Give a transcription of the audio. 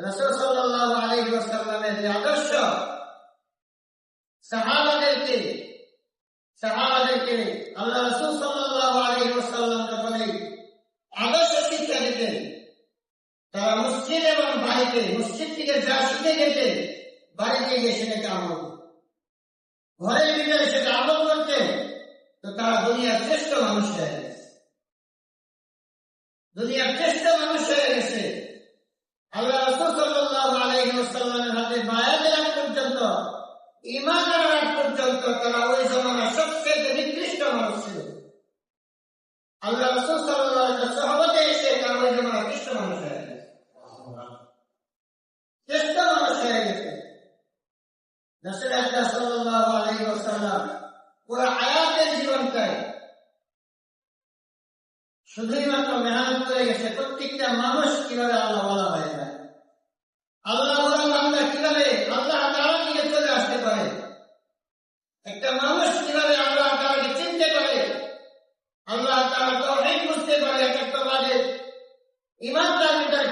রাসূল সাল্লাল্লাহু আলাইহি ওয়াসাল্লামের যে আদর্শ সাহাবাদেরকে আল্লাহ রাসূল সাল্লাল্লাহু আলাইহি ওয়াসাল্লাম যখন এই আদর্শ শিক্ষা দিতেন, তারা মসজিদ এবং বাড়িতে, মসজিদ থেকে যা শিখে গেছে বাড়িতে গিয়ে সেটাকে আমল, ঘরের ভিতরে সেটা আমল করতে, তো তারা দুনিয়ার শ্রেষ্ঠ মানুষ হয়ে গেছে। দুনিয়ার শ্রেষ্ঠ মানুষ হয়ে গেছে। আল্লাহ রাসূল সাল্লাল্লাহু আলাইহি ওয়াসাল্লামের হাতে বায়াতের আগ পর্যন্ত, ঈমান আনার আগ পর্যন্ত তারা ওই জমানার সবচেয়ে নিকৃষ্ট মানুষ ছিল। আল্লাহ রাসূল সাল্লাল্লাহু আলাইহি ওয়াসাল্লামের সহবতে এসে তারা ওই জমানার শ্রেষ্ঠ মানুষ হয়ে গেছে, শ্রেষ্ঠ মানুষ হয়ে গেছে। রাসূল আকরাম সাল্লাল্লাহু আলাইহি ওয়াসাল্লাম পুরো হায়াতের জীবনটাই শুধুই মাত্র মেহনত করে গেছে প্রত্যেকটা মানুষ কিভাবে আল্লাহ বলা হয়ে যায়, আল্লাহ বান্দা কিভাবে আল্লাহ তাআলার দিকে চলে আসতে পারে, একটা মানুষ কিভাবে আল্লাহ তাআলাকে চিনতে পারে, আল্লাহ তাআলার তাওহীদ বুঝতে পারে, একাত্মবাদের ঈমান তার ভিতরে